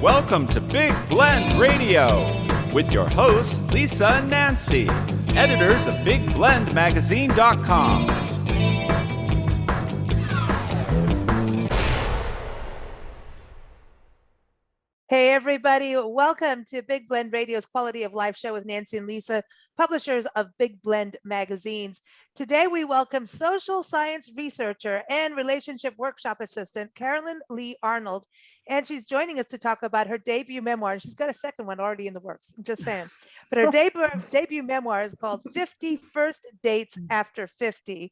Welcome to Big Blend Radio with your hosts, Lisa and Nancy, editors of BigBlendMagazine.com. Hey, everybody. Welcome to Big Blend Radio's Quality of Life show with Nancy and Lisa, publishers of Big Blend magazines. Today, we welcome social science researcher and relationship workshop assistant, Carolyn-Lee-Arnold, and she's joining us to talk about her debut memoir. She's got a second one already in the works, I'm just saying. But her debut memoir is called 50-First-Dates-After-50.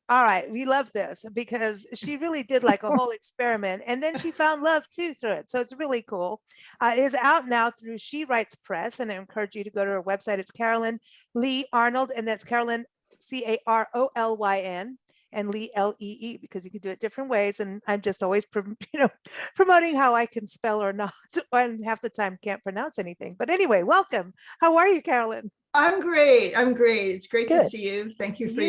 All right, we love this because she really did like a whole experiment, and then she found love too through it. So it's really cool. It is out now through She Writes Press, and I encourage you to go to her website. It's Carolyn-Lee-Arnold, and that's Carolyn, Carolyn, and Lee, Lee, because you can do it different ways. And I'm just always, promoting how I can spell or not, and half the time can't pronounce anything. But anyway, welcome. How are you, Carolyn? I'm great. It's great Good. To see you. Thank you for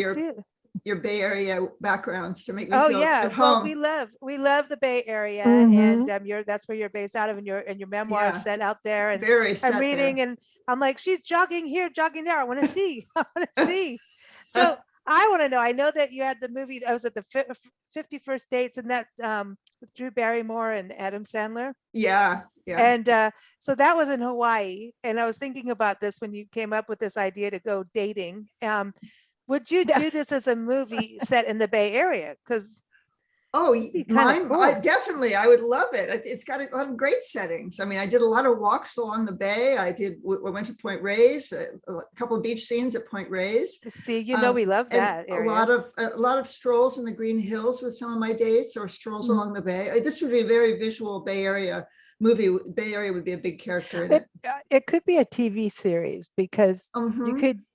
your Bay Area backgrounds to make me feel at home. Well, we love the Bay Area, and that's where you're based out of, and your memoir is set out there. And I'm reading, and I'm like, she's jogging here, jogging there. I want to see. So I want to know. I know that you had the movie. I was at the 51st Dates, and that with Drew Barrymore and Adam Sandler. Yeah. And so that was in Hawaii, and I was thinking about this when you came up with this idea to go dating. Would you do this as a movie set in the Bay Area? Because mine, cool. I would love it. It's got a lot of great settings. I mean, I did a lot of walks along the bay. I went to Point Reyes, a couple of beach scenes at Point Reyes. See, we love that area. A lot of strolls in the Green Hills with some of my dates, or strolls along the bay. This would be a very visual Bay Area movie. Bay Area would be a big character in it. It could be a TV series because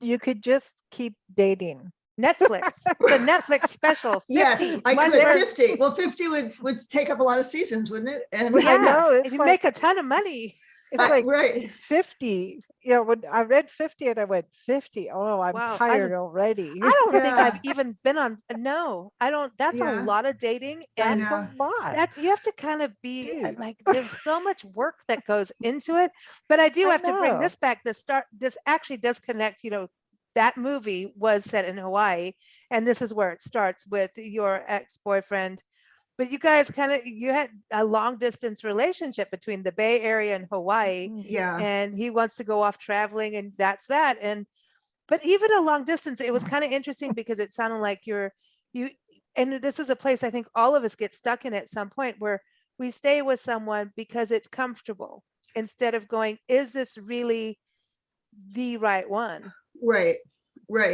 you could just keep dating. Netflix. It's a Netflix special. 50. Yes, I could. 50. Well, 50 would take up a lot of seasons, wouldn't it? And I know you make a ton of money. It's like 50. When I read 50 and I went 50. Oh, I'm tired already. I don't think I've even been on. No, I don't. That's a lot of dating. And that's a lot. You have to kind of be like, there's so much work that goes into it. But I do have to bring this back. This actually does connect, that movie was set in Hawaii, and this is where it starts with your ex-boyfriend. But you guys you had a long distance relationship between the Bay Area and Hawaii. Yeah. And he wants to go off traveling, and that's that. But even a long distance, it was kind of interesting because it sounded like and this is a place I think all of us get stuck in at some point, where we stay with someone because it's comfortable instead of going, is this really the right one? Right.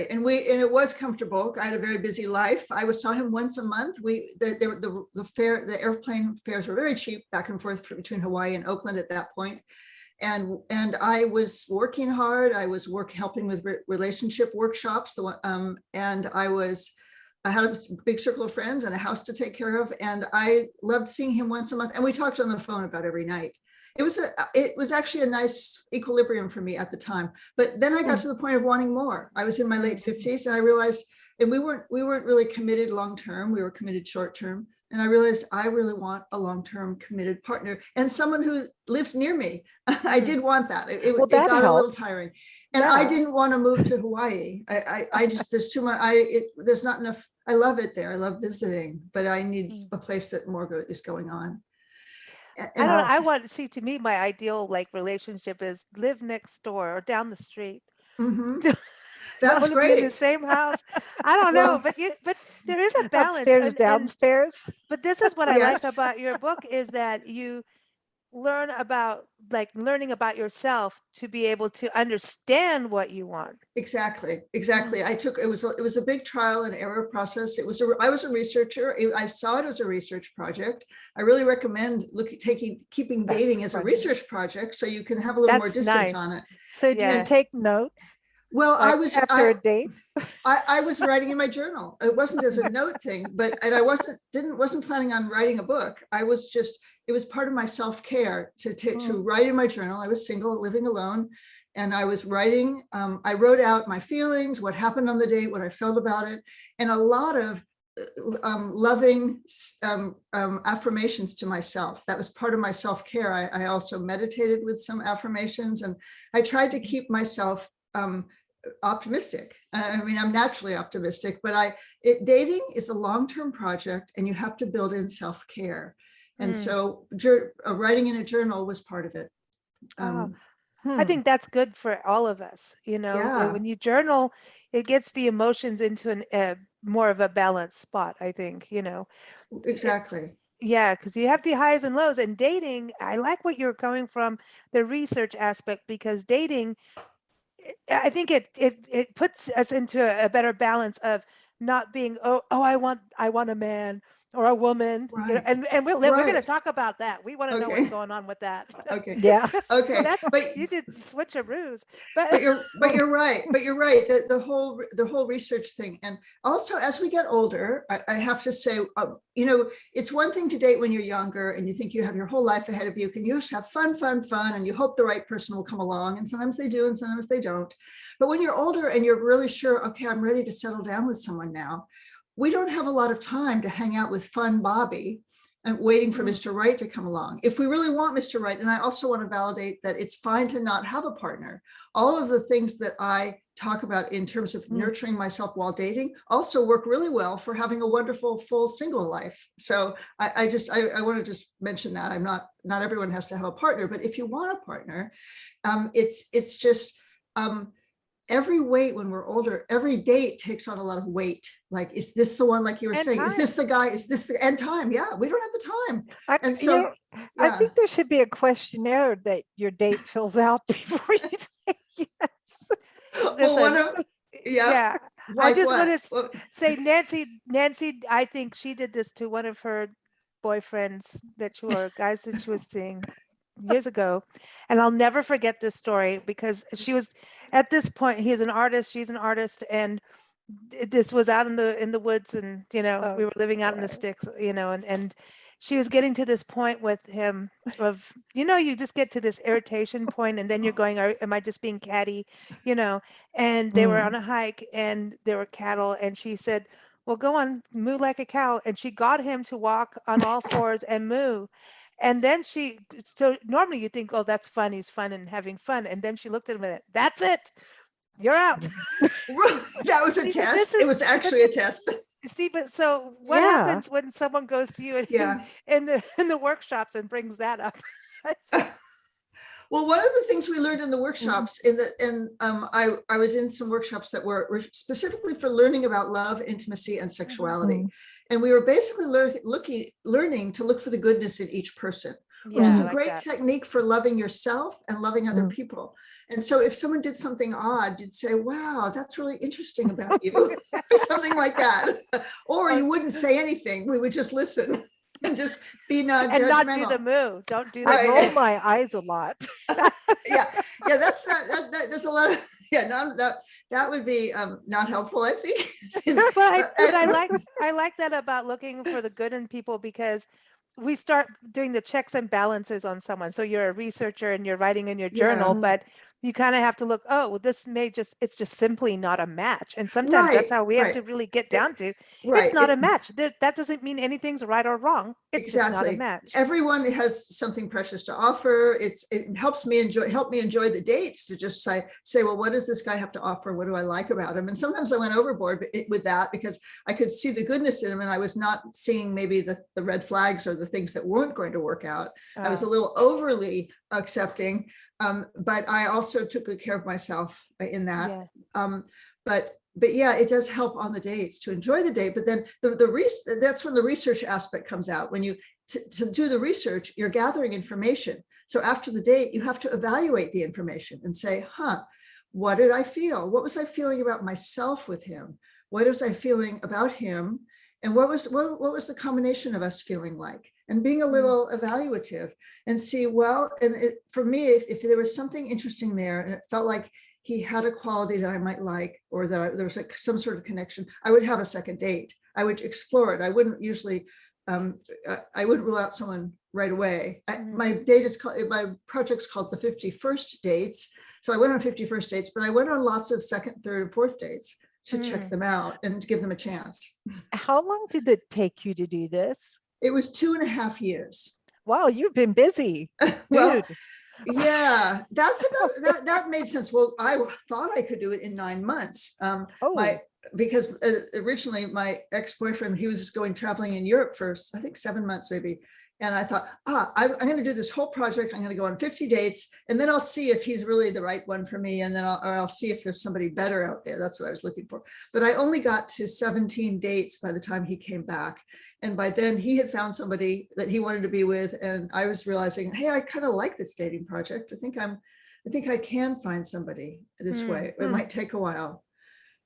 And it was comfortable. I had a very busy life. I saw him once a month. The airplane fares were very cheap back and forth between Hawaii and Oakland at that point. And I was working hard. I was helping with relationship workshops. And I had a big circle of friends and a house to take care of. And I loved seeing him once a month. And we talked on the phone about every night. It was actually a nice equilibrium for me at the time. But then I got to the point of wanting more. I was in my late 50s, and I realized, and we weren't really committed long-term. We were committed short-term. And I realized I really want a long-term committed partner and someone who lives near me. I did want that. It got a little tiring. And I didn't want to move to Hawaii. I just, there's too much, there's not enough. I love it there. I love visiting, but I need a place that more is going on. I want to see, to me, my ideal relationship is live next door or down the street. That's great. Be in the same house. I don't know, but there is a balance. Upstairs, downstairs. But this is what I like about your book, is that you learning about yourself to be able to understand what you want. Exactly. It was a big trial and error process. I was a researcher. I saw it as a research project. I really recommend keeping dating as a research project, so you can have a little more distance on it. So do you take notes? Well, after a date. I was writing in my journal. It wasn't as a note thing, and I wasn't planning on writing a book. It was part of my self-care to write in my journal. I was single, living alone, and I was writing. I wrote out my feelings, what happened on the date, what I felt about it, and a lot of loving affirmations to myself. That was part of my self-care. I also meditated with some affirmations, and I tried to keep myself optimistic. I mean, I'm naturally optimistic, but dating is a long-term project, and you have to build in self-care. And so writing in a journal was part of it. I think that's good for all of us. Yeah. When you journal, it gets the emotions into more of a balanced spot, I think, Exactly. Yeah, because you have the highs and lows, and dating, I like what you're coming from the research aspect, because dating, I think it puts us into a better balance of not being, I want a man or a woman, Right. and we're going to Right. talk about that. We want to know Okay. what's going on with that. Okay. Yeah. Okay. You did switcheroos, but you're right. The whole research thing. And also, as we get older, I have to say, it's one thing to date when you're younger and you think you have your whole life ahead of you. Can you just have fun, and you hope the right person will come along, and sometimes they do and sometimes they don't. But when you're older and you're really sure, okay, I'm ready to settle down with someone now, we don't have a lot of time to hang out with fun Bobby and waiting for Mr. Right to come along. If we really want Mr. Right, and I also want to validate that it's fine to not have a partner. All of the things that I talk about in terms of nurturing myself while dating also work really well for having a wonderful, full single life. So I want to just mention that. I'm not everyone has to have a partner, but if you want a partner, it's just, every weight when we're older, every date takes on a lot of weight. Like, is this the one, like you were saying, time. Is this the guy? Is this the end time? Yeah, we don't have the time. And You so know, I think there should be a questionnaire that your date fills out before you say yes. well, Yeah. Like I just what? want to say, Nancy, I think she did this to one of her boyfriends guys that she was seeing years ago. And I'll never forget this story, because she was, at this point, he's an artist, she's an artist, and this was out in the woods, and we were living out in the sticks, and she was getting to this point with him of, you just get to this irritation point, and then you're going, am I just being catty? And they were on a hike, and there were cattle, and she said, well, go on, moo like a cow. And she got him to walk on all fours and moo. And then so normally you think, oh, that's fun. He's fun and having fun. And then she looked at him and went, that's it. You're out. That was a test. It was actually a test. See, but so what happens when someone goes to you in the workshops and brings that up? Well, one of the things we learned in the workshops, I was in some workshops that were specifically for learning about love, intimacy, and sexuality. And we were basically learning to look for the goodness in each person, which is a great technique for loving yourself and loving other people. And so if someone did something odd, you'd say, wow, that's really interesting about you, or something like that. Or you wouldn't say anything. We would just listen and just be non-judgmental. And not do the moo. Don't do that. I roll my eyes a lot. Yeah, that's not, there's a lot of, that would be not helpful, I think. But I like that about looking for the good in people, because we start doing the checks and balances on someone. So you're a researcher and you're writing in your journal, but you kind of have to look, it's just simply not a match. And sometimes that's how we have to really get down to, it's not a match. That doesn't mean anything's right or wrong. It's just not a match. Everyone has something precious to offer. It help me enjoy the dates, to just say, well, what does this guy have to offer? What do I like about him? And sometimes I went overboard with that, because I could see the goodness in him, and I was not seeing maybe the red flags or the things that weren't going to work out. I was a little overly accepting. But I also took good care of myself in that. But yeah, it does help on the dates to enjoy the date. But then that's when the research aspect comes out. When you to do the research, you're gathering information. So after the date, you have to evaluate the information and say, what did I feel? What was I feeling about myself with him? What was I feeling about him? And what was the combination of us feeling like? And being a little evaluative and see, for me, if there was something interesting there and it felt like he had a quality that I might like, or that there was some sort of connection, I would have a second date. I would explore it. I wouldn't usually, I wouldn't rule out someone right away. My project's called the 51st Dates. So I went on 51st dates, but I went on lots of second, third, and fourth dates, to check them out and give them a chance. How long did it take you to do this? It was 2.5 years. Wow, you've been busy. Well, Dude. yeah, that's about that made sense. Well, I thought I could do it in 9 months. Because originally my ex-boyfriend, he was just going traveling in Europe for, I think, 7 months maybe. And I thought, I'm going to do this whole project. I'm going to go on 50 dates, and then I'll see if he's really the right one for me. And then I'll see if there's somebody better out there. That's what I was looking for. But I only got to 17 dates by the time he came back. And by then he had found somebody that he wanted to be with. And I was realizing, hey, I kind of like this dating project. I think I can find somebody this way. It might take a while.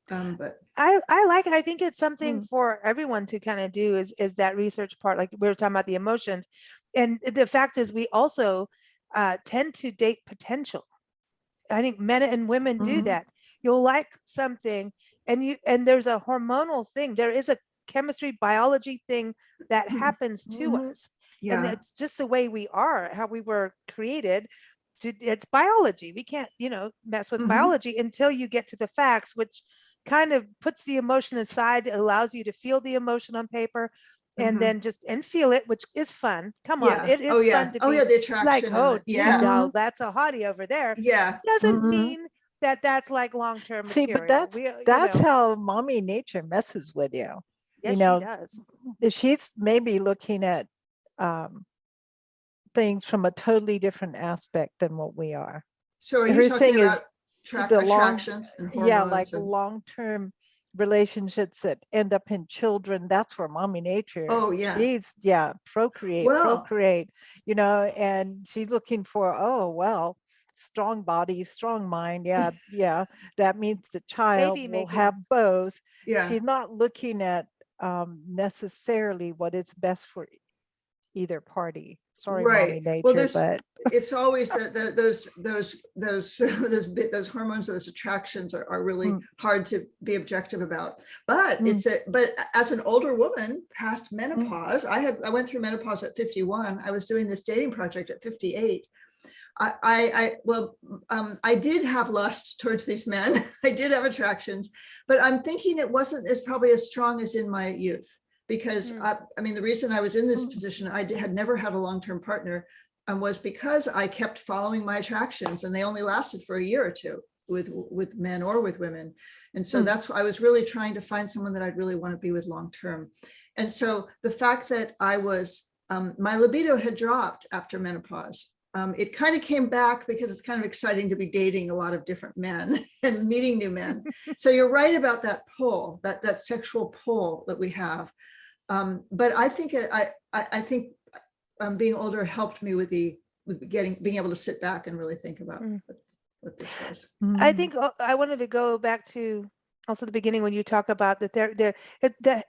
But I like it. I think it's something for everyone to kind of do is that research part. Like we were talking about the emotions, and the fact is we also tend to date potential. I think men and women do that. You'll like something, and there's a hormonal thing. There is a chemistry biology thing that happens to us, and it's just the way we are, how we were created. It's biology. We can't mess with biology until you get to the facts, which kind of puts the emotion aside, allows you to feel the emotion on paper, and then and feel it, which is fun. Come on, it is fun to be the attraction. Like, that's a hottie over there. Doesn't mean that that's like long-term material. But that's how mommy nature messes with you. Yes, she does. She's maybe looking at things from a totally different aspect than what we are. So are you talking about attractions and hormones? Like long-term relationships that end up in children. That's where mommy nature. She's procreate, and she's looking for strong body, strong mind. That means the child will have both. She's not looking at necessarily what is best for either party. Sorry, mommy nature, well, but it's always that those hormones, those attractions are really hard to be objective about. But but as an older woman past menopause, I went through menopause at 51. I was doing this dating project at 58. I did have lust towards these men. I did have attractions, but I'm thinking it wasn't probably as strong as in my youth. Because the reason I was in this position, I had never had a long-term partner, was because I kept following my attractions, and they only lasted for a year or two with men or with women. And so that's why I was really trying to find someone that I'd really want to be with long-term. And so the fact that I was, my libido had dropped after menopause. It kind of came back because it's kind of exciting to be dating a lot of different men and meeting new men. So you're right about that pull, that sexual pull that we have. But I think being older helped me with being able to sit back and really think about what this was. I think I wanted to go back to also the beginning when you talk about the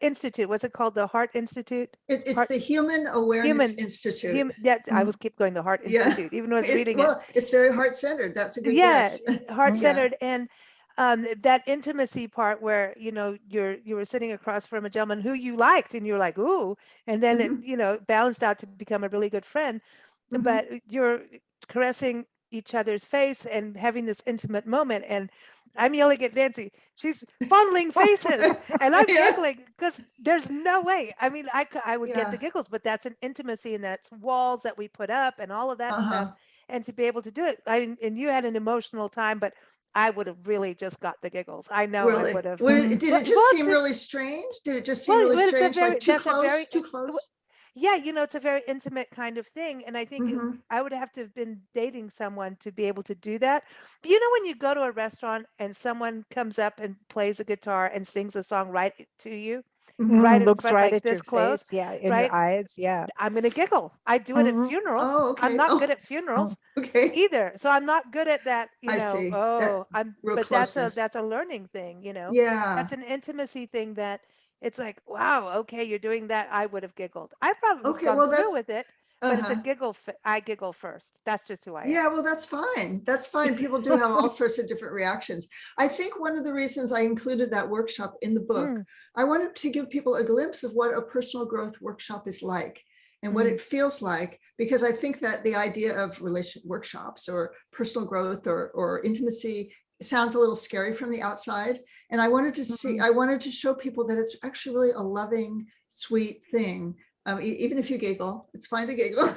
institute. What's it called? The Heart Institute. It's the Human Awareness Institute. I was keep going the Heart Institute, even though I was reading it. It's very heart-centered. That's a good guess. Heart-centered and. That intimacy part where you were sitting across from a gentleman who you liked and you're like, ooh, and then it balanced out to become a really good friend, but you're caressing each other's face and having this intimate moment, and I'm yelling at Nancy, she's fondling faces and I'm giggling because there's no way. I mean, I would get the giggles, but that's an intimacy, and that's walls that we put up and all of that stuff, and to be able to do it. And you had an emotional time, but I would have really just got the giggles. I know I would have. Did it just seem really strange? Did it just seem really strange? Like too close? Yeah, it's a very intimate kind of thing. And I think I would have to have been dating someone to be able to do that. But when you go to a restaurant and someone comes up and plays a guitar and sings a song right to you, right looks front, right like at this your close, face, in your eyes, I'm gonna giggle. I do it at funerals. Oh, okay. I'm not good at funerals either, so I'm not good at that. But that's a learning thing. That's an intimacy thing that it's like, wow, okay, you're doing that. I would have giggled. I probably would have gone through with it. But it's a giggle. I giggle first. That's just who I am. Yeah, well, that's fine. That's fine. People do have all sorts of different reactions. I think one of the reasons I included that workshop in the book, I wanted to give people a glimpse of what a personal growth workshop is like and what it feels like, because I think that the idea of relation workshops or personal growth or intimacy sounds a little scary from the outside. And I wanted to see, I wanted to show people that it's actually really a loving, sweet thing. Even if you giggle, it's fine to giggle.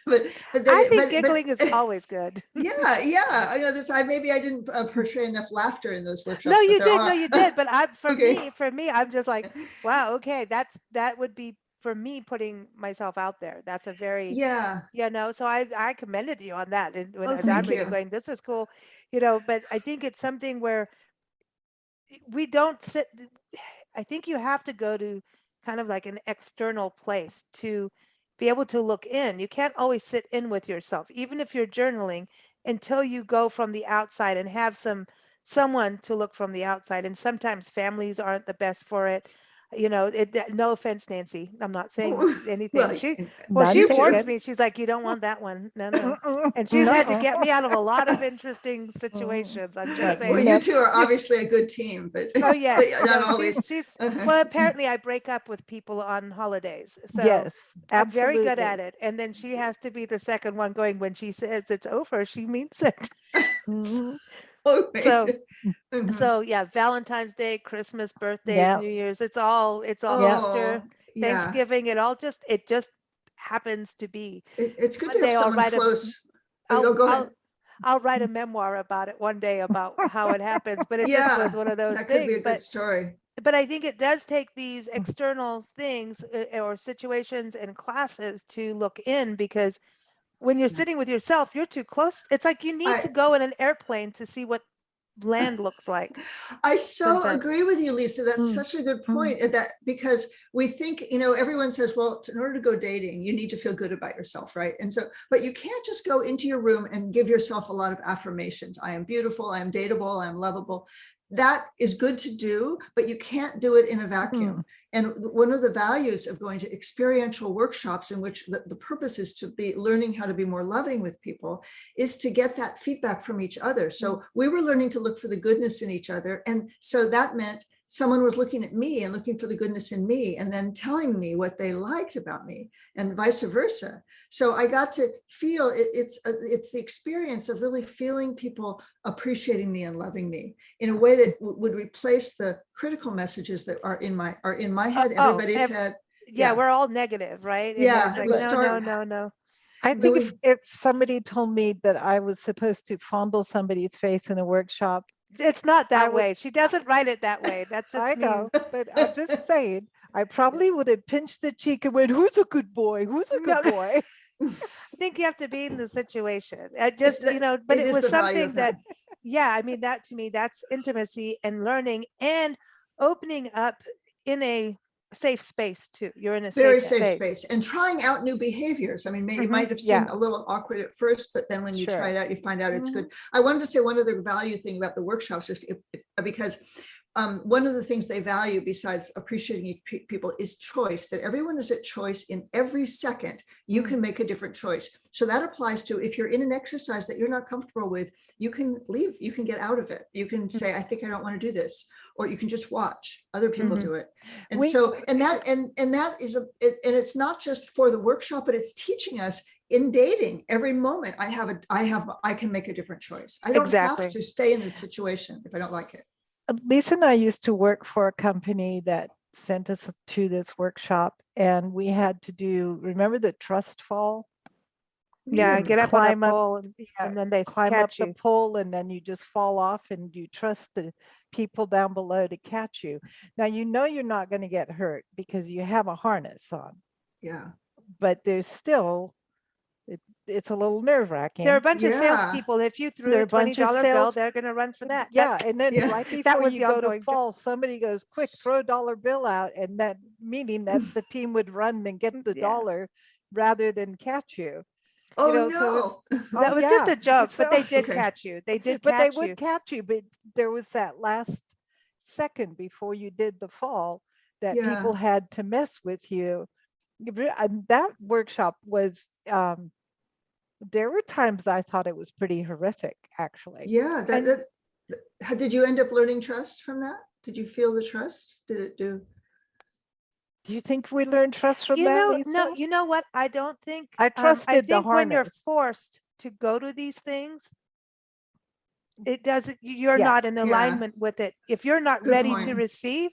I think giggling is always good. Yeah. I know this. Maybe I didn't portray enough laughter in those workshops. No, you did. No, you did. But for me, I'm just like, wow, okay, that would be for me putting myself out there. That's a very, so I commended you on that. And as I'm reading, going, this is cool, but I think it's something where we don't sit. I think you have to go to kind of like an external place to be able to look in. You can't always sit in with yourself, even if you're journaling, until you go from the outside and have someone to look from the outside. And sometimes families aren't the best for it. No offense, Nancy. I'm not saying anything. She warns me. She's like, you don't want that one. No. And she's had to get me out of a lot of interesting situations. I'm just saying. Well, you two are obviously a good team, but oh yes, but not always. She's well. Apparently, I break up with people on holidays. So yes, I'm very good at it. And then she has to be the second one going when she says it's over. She means it. So yeah, Valentine's Day, Christmas, birthdays, New Year's, it's all Easter, Thanksgiving, it just happens to be. It's good to have someone close. Go ahead. I'll write a memoir about it one day about how it happens, but it just was one of those that things. Could be a good story. But I think it does take these external things or situations and classes to look in, because when you're sitting with yourself, you're too close. It's like you need to go in an airplane to see what land looks like. I so agree with you, Lisa. That's such a good point. That because we think, everyone says, well, in order to go dating, you need to feel good about yourself, right? And so, but you can't just go into your room and give yourself a lot of affirmations. I am beautiful, I am dateable, I am lovable. That is good to do, but you can't do it in a vacuum. And one of the values of going to experiential workshops, in which the purpose is to be learning how to be more loving with people, is to get that feedback from each other. So we were learning to look for the goodness in each other. And so that meant someone was looking at me and looking for the goodness in me and then telling me what they liked about me, and vice versa. So I got to feel it's the experience of really feeling people appreciating me and loving me in a way that would replace the critical messages that are in my head, everybody's head. Yeah, we're all negative, right? And no. I think if somebody told me that I was supposed to fondle somebody's face in a workshop, it's not that way. She doesn't write it that way. That's just I know, but I'm just saying, I probably would have pinched the cheek and went, "Who's a good boy? Who's a good boy?" I think you have to be in the situation. But it was something that, that to me, that's intimacy and learning and opening up in a safe space too. You're in a very safe space and trying out new behaviors. I mean, it might have seemed a little awkward at first, but then when you try it out, you find out it's good. I wanted to say one other value thing about the workshops, because one of the things they value, besides appreciating people, is choice, that everyone is at choice in every second. You can make a different choice. So that applies to if you're in an exercise that you're not comfortable with, you can leave, you can get out of it. You can say, I think I don't want to do this, or you can just watch other people do it. And that is and it's not just for the workshop, but it's teaching us in dating every moment. I can make a different choice. I don't have to stay in this situation if I don't like it. Lisa and I used to work for a company that sent us to this workshop, and we had to remember the trust fall? Yeah, get up on a pole and then they climb up the pole, and then you just fall off, and you trust the people down below to catch you. Now, you're not going to get hurt because you have a harness on. Yeah. But there's still, it's a little nerve-wracking. There are a bunch of salespeople. If you threw a $20 bill, they're going to run for that. Yeah, and then right before you go to fall, somebody goes, "Quick, throw a $1 bill out," and that meaning that the team would run and get the dollar rather than catch you. No. That was just a joke, but they did catch you. They did, but they would catch you. But there was that last second before you did the fall that people had to mess with you. And that workshop was. There were times I thought it was pretty horrific, actually. Yeah. Did you end up learning trust from that? Did you feel the trust? Did it do? Do you think we learned trust from that, Lisa? No, you know what? I don't think. I trusted the harness. When you're forced to go to these things, it doesn't, you're not in alignment with it. If you're not ready to receive.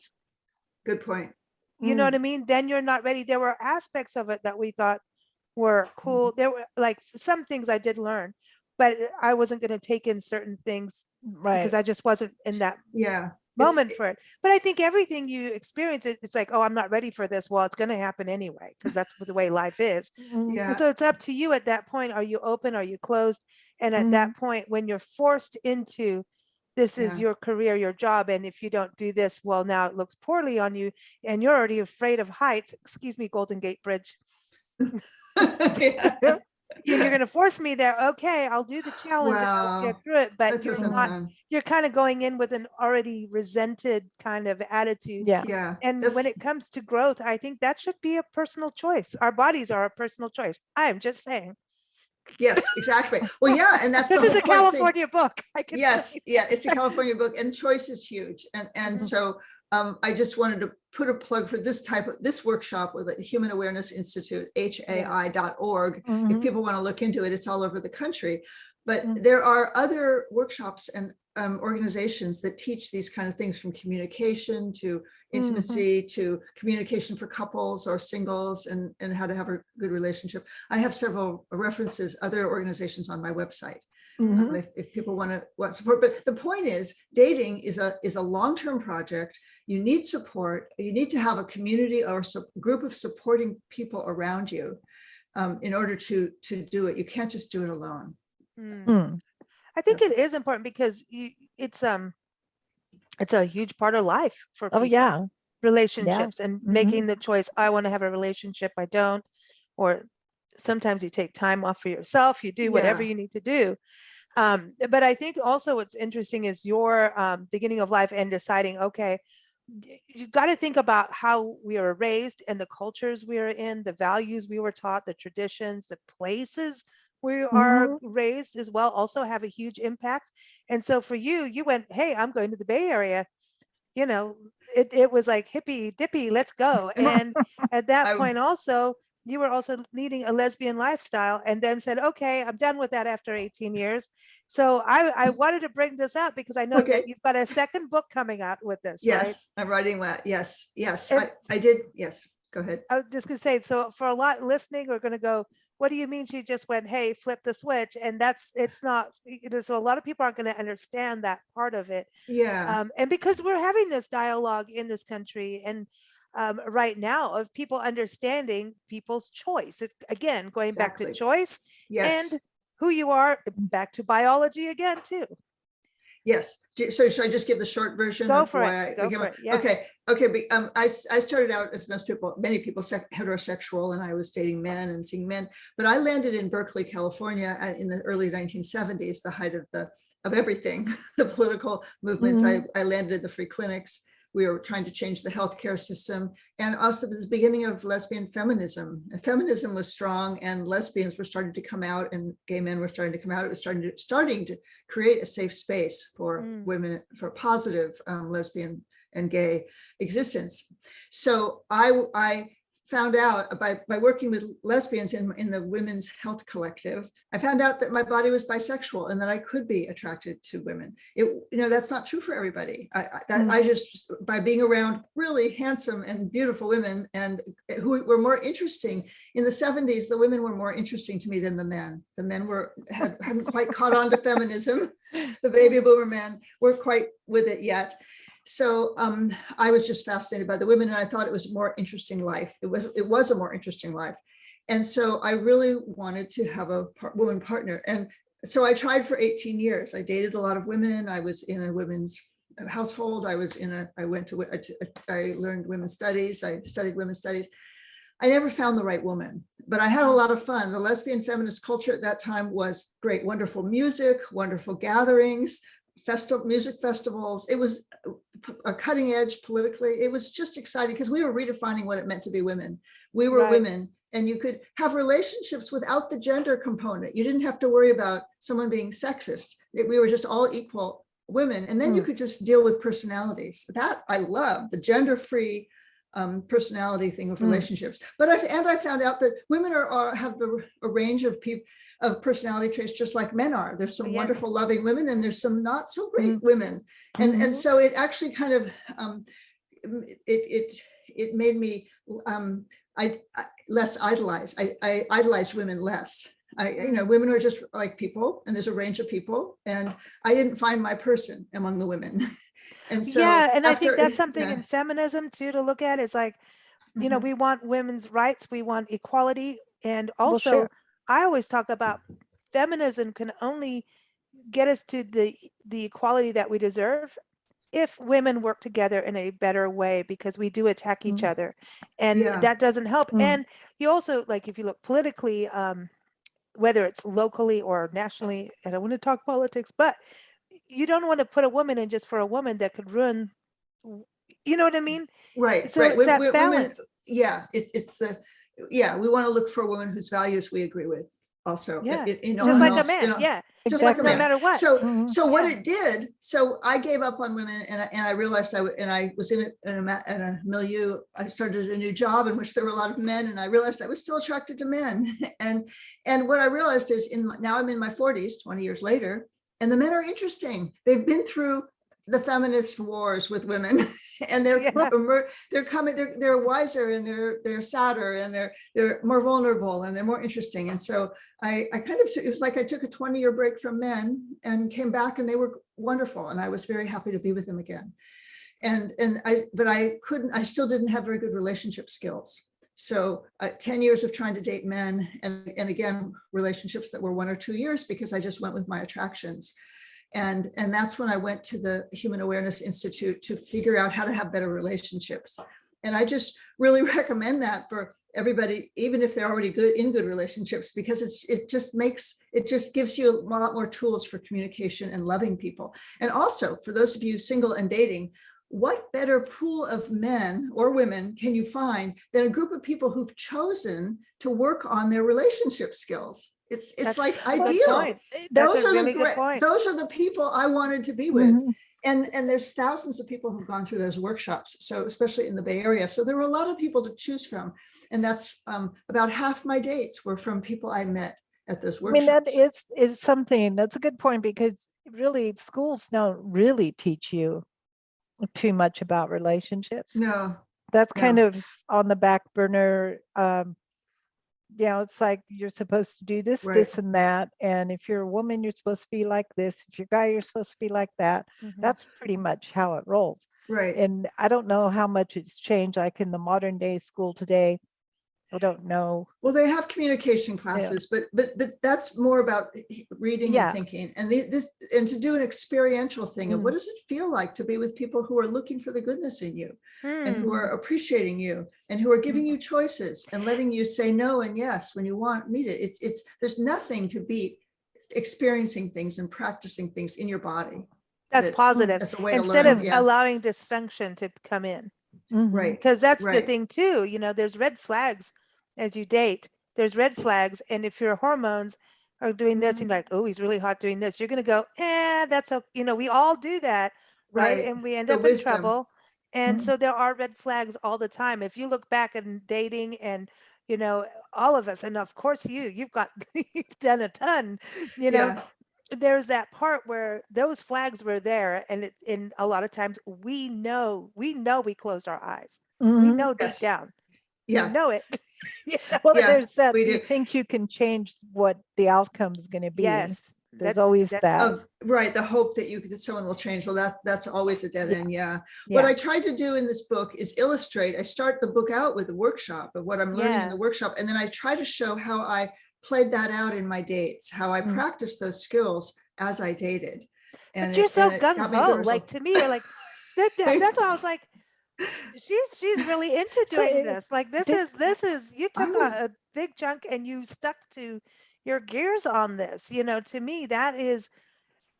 Good point. You know what I mean? Then you're not ready. There were aspects of it that we thought were cool. There were like some things I did learn, but I wasn't going to take in certain things because I just wasn't in that moment for it. But I think everything you experience, it's like, oh, I'm not ready for this. Well, it's going to happen anyway, because that's the way life is. And so it's up to you at that point. Are you open? Are you closed? And at that point, when you're forced into this is your career, your job, and if you don't do this, well, now it looks poorly on you, and you're already afraid of heights. Excuse me, Golden Gate Bridge. You're going to force me there. Okay, I'll do the challenge and I'll get through it. But you're kind of going in with an already resented kind of attitude. And when it comes to growth, I think that should be a personal choice. Our bodies are a personal choice. I'm just saying. Yes, exactly. Well, and that's this is a California book. It's a California book, and choice is huge. And so I just wanted to put a plug for this workshop with the Human Awareness Institute, HAI.org. If people want to look into it, it's all over the country. But there are other workshops and organizations that teach these kind of things, from communication to intimacy to communication for couples or singles, and how to have a good relationship. I have several references, other organizations on my website. If people want support. But the point is, dating is a long-term project. You need support. You need to have a community or group of supporting people around you in order to do it. You can't just do it alone. I think it is important because it's a huge part of life for people. Relationships and making the choice. I want to have a relationship. I don't. Or sometimes you take time off for yourself. You do whatever you need to do. But I think also what's interesting is your beginning of life and deciding, okay, you've got to think about how we are raised and the cultures we are in, the values we were taught, the traditions, the places we are raised as well also have a huge impact. And so for you went, hey, I'm going to the Bay Area. You know, it was like hippy dippy, let's go. And at that point also, you were also leading a lesbian lifestyle, and then said, okay, I'm done with that after 18 years. So I wanted to bring this up because I know that you've got a second book coming out with this, right? I'm writing that. Yes. I did. Yes, go ahead. I was just going to say, so for a lot listening, we're going to go, what do you mean she just went, hey, flip the switch? And it's not, so a lot of people aren't going to understand that part of it. And because we're having this dialogue in this country and right now of people understanding people's choice. It's again, going back to choice and who you are, back to biology again too. Yes. So should I just give the short version? Go for it. Yeah. Okay. I started out, as many people heterosexual, and I was dating men and seeing men, but I landed in Berkeley, California in the early 1970s, the height of everything, the political movements. I landed at the free clinics. We were trying to change the healthcare system, and also the beginning of lesbian feminism. Feminism was strong, and lesbians were starting to come out, and gay men were starting to come out. It was starting to create a safe space for women, for positive lesbian and gay existence. So I found out by working with lesbians in the Women's Health Collective, I found out that my body was bisexual and that I could be attracted to women. That's not true for everybody. I just, by being around really handsome and beautiful women, and who were more interesting in the 70s, the women were more interesting to me than the men. The men hadn't quite caught on to feminism. The baby boomer men weren't quite with it yet. So I was just fascinated by the women, and I thought it was a more interesting life. It was a more interesting life. And so I really wanted to have a woman partner. And so I tried for 18 years. I dated a lot of women. I was in a women's household. I learned women's studies. I studied women's studies. I never found the right woman, but I had a lot of fun. The lesbian feminist culture at that time was great, wonderful music, wonderful gatherings, music festivals. It was a cutting edge politically. It was just exciting because we were redefining what it meant to be women. We were women, and you could have relationships without the gender component. You didn't have to worry about someone being sexist. We were just all equal women. And then you could just deal with personalities. That I love, the gender-free personality thing of relationships. But I found out that women have a range of personality traits just like men are. There's some wonderful, loving women, and there's some not so great women. And so it actually kind of it made me less idolize. I idolize women less. Women are just like people, and there's a range of people, and I didn't find my person among the women. And so I think that's something in feminism too to look at. Is like, we want women's rights, we want equality, and also I always talk about feminism can only get us to the equality that we deserve if women work together in a better way, because we do attack each other, and that doesn't help. And you also, like, if you look politically, whether it's locally or nationally, I don't want to talk politics, but you don't want to put a woman in just for a woman that could ruin, you know what I mean? Right. So it's that balance. We want to look for a woman whose values we agree with also. Just like a man. Just like a man. No matter what. So what it did, so I gave up on women, and I realized I was in a milieu. I started a new job in which there were a lot of men, and I realized I was still attracted to men. And what I realized is now I'm in my 40s, 20 years later, and the men are interesting. They've been through the feminist wars with women, and they're coming, they're wiser, and they're sadder, and they're more vulnerable, and they're more interesting. And so I kind of, it was like I took a 20-year break from men and came back, and they were wonderful, and I was very happy to be with them again. But I still didn't have very good relationship skills. So 10 years of trying to date men, and again, relationships that were 1 or 2 years, because I just went with my attractions. And that's when I went to the Human Awareness Institute to figure out how to have better relationships. And I just really recommend that for everybody, even if they're already in good relationships, because it just gives you a lot more tools for communication and loving people. And also, for those of you single and dating, what better pool of men or women can you find than a group of people who've chosen to work on their relationship skills? It's like ideal. Those are the people I wanted to be with. And there's thousands of people who've gone through those workshops, so especially in the Bay Area. So there were a lot of people to choose from. And that's about half my dates were from people I met at those workshops. I mean, that is something, that's a good point, because really schools don't really teach you too much about relationships. No. That's kind of on the back burner. It's like you're supposed to do this, this, and that. And if you're a woman, you're supposed to be like this. If you're a guy, you're supposed to be like that. That's pretty much how it rolls. Right. And I don't know how much it's changed, like in the modern day school today. I don't know. Well, they have communication classes, but that's more about reading and thinking. And and to do an experiential thing of what does it feel like to be with people who are looking for the goodness in you, and who are appreciating you, and who are giving you choices and letting you say no and yes when you meet it. There's nothing to beat experiencing things and practicing things in your body. That's positive. Instead of allowing dysfunction to come in. Right. Because that's the thing too. There's red flags as you date. There's red flags. And if your hormones are doing this, and you're like, oh, he's really hot doing this, you're going to go, that's okay. We all do that. Right. And we end up in trouble. And so there are red flags all the time. If you look back in dating, and, all of us, and of course you've done a ton, there's that part where those flags were there, and a lot of times we know we closed our eyes. We know deep down. We know it. Well, there's that. You think you can change what the outcome is going to be. Yes. There's always that. Right. The hope that someone will change. Well, that's always a dead end. Yeah. What I tried to do in this book is illustrate. I start the book out with a workshop of what I'm learning in the workshop. And then I try to show how I played that out in my dates, how I practiced those skills as I dated. And but you're so gung-ho. Like, to me, you're like, that's why I was like, she's really into doing this. Like, this is you took a big chunk and you stuck to your gears on this. To me, that is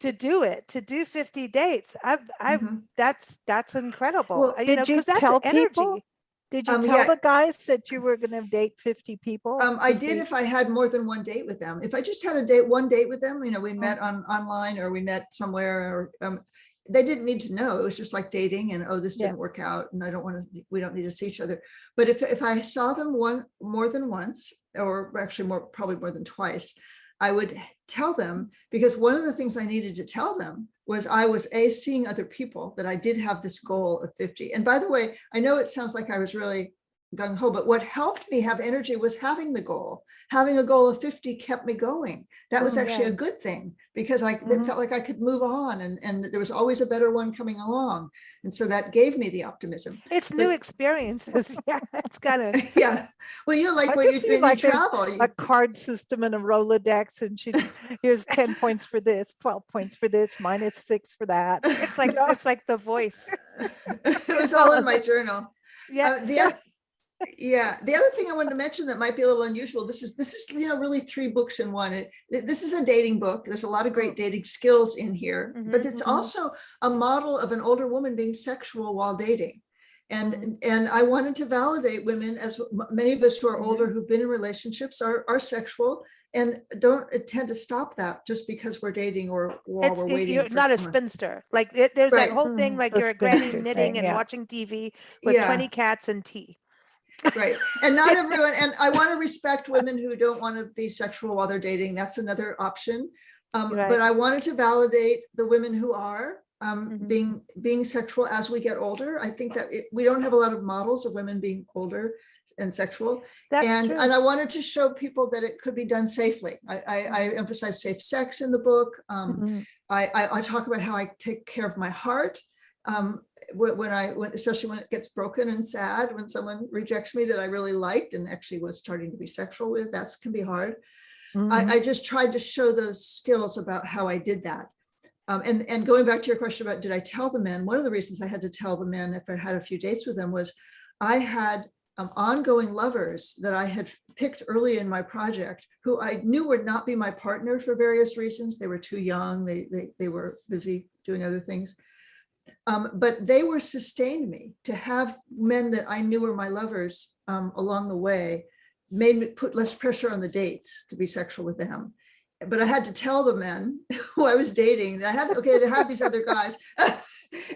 to do 50 dates. That's incredible. Well, did you tell people? Did you tell the guys that you were going to date 50 people? I did if I had more than one date with them. If I just had one date with them, we met online, or we met somewhere, or they didn't need to know. It was just like dating, and this didn't work out, and we don't need to see each other. But if I saw them more than once, or actually probably more than twice, I would tell them, because one of the things I needed to tell them was I was seeing other people, that I did have this goal of 50. And by the way, I know it sounds like I was really gung-ho, but what helped me have energy was having the goal. Having a goal of 50 kept me going. That was actually a good thing, because it felt like I could move on, and there was always a better one coming along. And so that gave me the optimism. It's new experiences. Yeah, it's kind of. Yeah. Well, like what you like travel. A card system and a Rolodex, and here's 10 points for this, 12 points for this, -6 for that. It's like, it's like The Voice. It was all in my journal. Yeah. The other thing I wanted to mention that might be a little unusual, this is really 3 books in one. This is a dating book. There's a lot of great dating skills in here, but it's also a model of an older woman being sexual while dating. And I wanted to validate women, as many of us who are older who've been in relationships are sexual, and don't tend to stop that just because we're dating or while we're waiting. You're not a spinster. Like there's that whole thing, like you're a granny knitting and watching TV with 20 cats and tea. Right. And not everyone, and I want to respect women who don't want to be sexual while they're dating. That's another option. But I wanted to validate the women who are being sexual as we get older. I think that we don't have a lot of models of women being older and sexual. And I wanted to show people that it could be done safely. I emphasize safe sex in the book. I talk about how I take care of my heart. Especially when it gets broken and sad, when someone rejects me that I really liked and actually was starting to be sexual with, that can be hard. I just tried to show those skills about how I did that. And going back to your question about, did I tell the men? One of the reasons I had to tell the men if I had a few dates with them was I had ongoing lovers that I had picked early in my project, who I knew would not be my partner for various reasons. They were too young. They were busy doing other things. But they were sustained me. To have men that I knew were my lovers along the way made me put less pressure on the dates to be sexual with them. But I had to tell the men who I was dating that they had these other guys.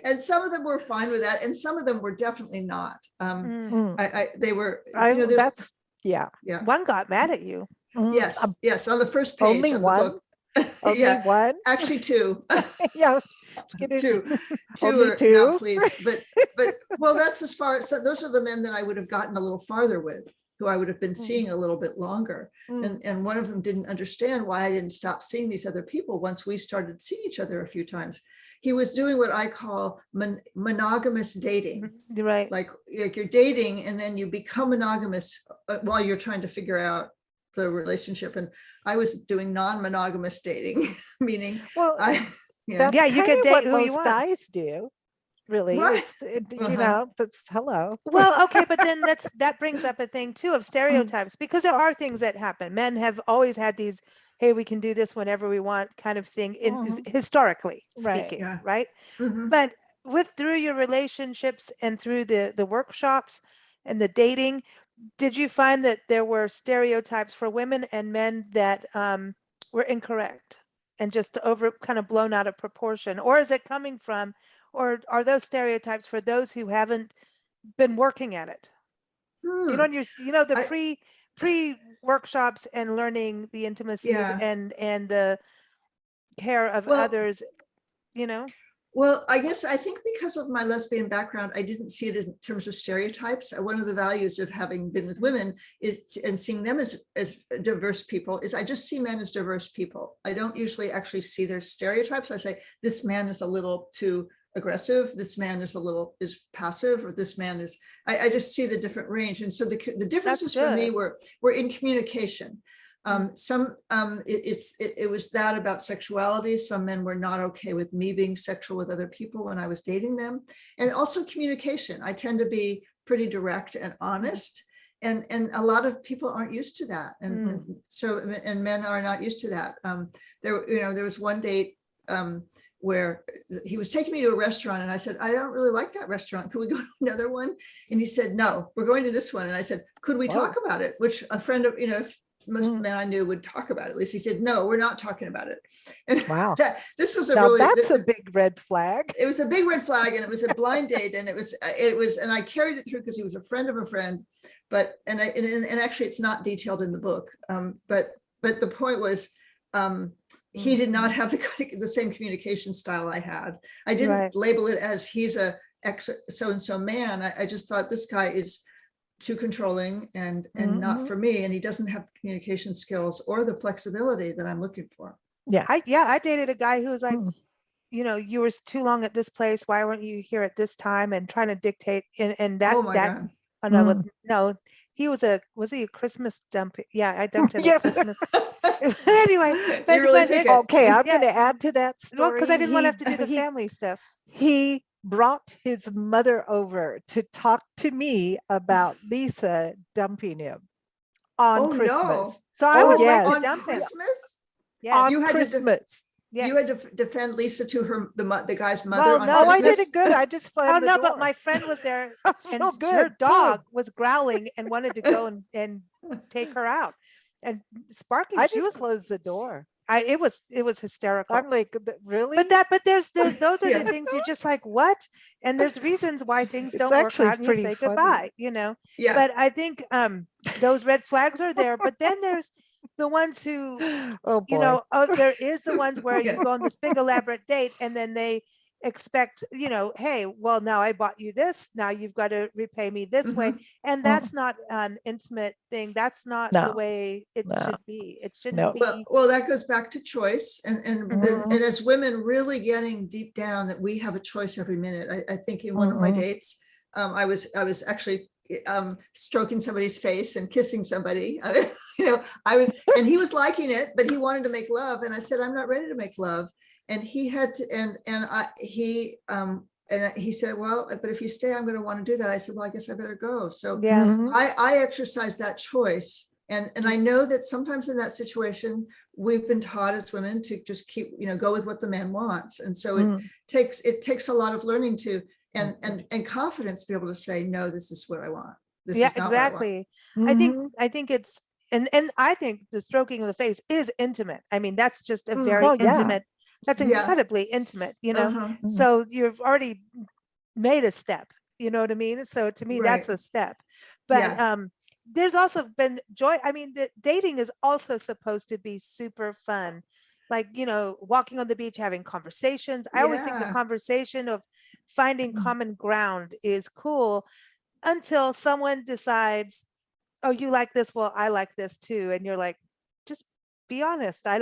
And some of them were fine with that, and some of them were definitely not. They were, One got mad at you. Yes, on the first page. Only of one? The book. Only one? Actually 2. Two. Only 2. No, please. But well, that's as far. So those are the men that I would have gotten a little farther with, who I would have been seeing a little bit longer. And one of them didn't understand why I didn't stop seeing these other people once we started seeing each other a few times. He was doing what I call monogamous dating. Right. Like you're dating and then you become monogamous while you're trying to figure out the relationship. And I was doing non-monogamous dating, meaning you could date what who most guys do. Really, right. That's hello. Well, okay, but then that brings up a thing too of stereotypes, because there are things that happen. Men have always had these, hey, we can do this whenever we want kind of thing, historically speaking, right? But through your relationships and through the workshops and the dating, did you find that there were stereotypes for women and men that were incorrect and just kind of blown out of proportion? Or is it coming from, or are those stereotypes for those who haven't been working at it? The pre workshops and learning the intimacies and the care of others, Well, I think because of my lesbian background, I didn't see it in terms of stereotypes. One of the values of having been with women and seeing them as diverse people is I just see men as diverse people. I don't usually actually see their stereotypes. I say, this man is a little too aggressive, this man is passive, or this man is, I just see the different range. And so the differences for me were in communication. It was that about sexuality. Some men were not okay with me being sexual with other people when I was dating them. And also communication. I tend to be pretty direct and honest. And a lot of people aren't used to that. And men are not used to that. There was one date where he was taking me to a restaurant and I said, I don't really like that restaurant. Could we go to another one? And he said, no, we're going to this one. And I said, could we talk about it? Which a friend of, men I knew would talk about it. At least he said, no, we're not talking about it. And wow. This was that's a big red flag. It was a big red flag, and it was a blind date, and it was, and I carried it through because he was a friend of a friend, and actually it's not detailed in the book. But the point was, he did not have the same communication style I had. I didn't label it as he's a ex so-and-so man. I just thought this guy is too controlling and not for me. And he doesn't have the communication skills or the flexibility that I'm looking for. Yeah. I dated a guy who was like, you were too long at this place. Why weren't you here at this time? And trying to dictate. And that, no, he was he a Christmas dump? Yeah, I dumped him at Christmas. Anyway, but, okay, I'm going to add to that story. Well, because I didn't want to have to do the family stuff. He brought his mother over to talk to me about Lisa dumping him on Christmas. No. So I was on Christmas? Yes. On Christmas. You had to defend Lisa to the guy's mother. No, I did it good. I just slammed the door. But my friend was there, and her dog was growling and wanted to go and take her out. And Sparky, she was closed the door. It was hysterical. I'm like, really? But there's those are the things you're just like, what? And there's reasons why things don't work out and you say goodbye, Yeah. But I think those red flags are there. But then there's the ones who, there is the ones where you go on this big elaborate date and then they expect, hey, well, now I bought you this, now you've got to repay me this way. And that's not an intimate thing. That's not the way it should be. It shouldn't be. Well, that goes back to choice. And as women really getting deep down that we have a choice every minute. I think in one of my dates, I was actually stroking somebody's face and kissing somebody. And he was liking it, but he wanted to make love. And I said, I'm not ready to make love. And he had to, he said, well, but if you stay, I'm going to want to do that. I said, well, I guess I better go. So I exercised that choice. And I know that sometimes in that situation, we've been taught as women to just keep, go with what the man wants. And so it takes a lot of learning to, and confidence to be able to say, no, this is what I want. This is not exactly. What I want. I think it's, and I think the stroking of the face is intimate. I mean, that's just a very intimate. That's incredibly intimate, So you've already made a step, you know what I mean? So to me, that's a step. But there's also been joy. I mean, dating is also supposed to be super fun. Like, walking on the beach, having conversations. I always think the conversation of finding common ground is cool until someone decides, oh, you like this? Well, I like this too. And you're like, just be honest. I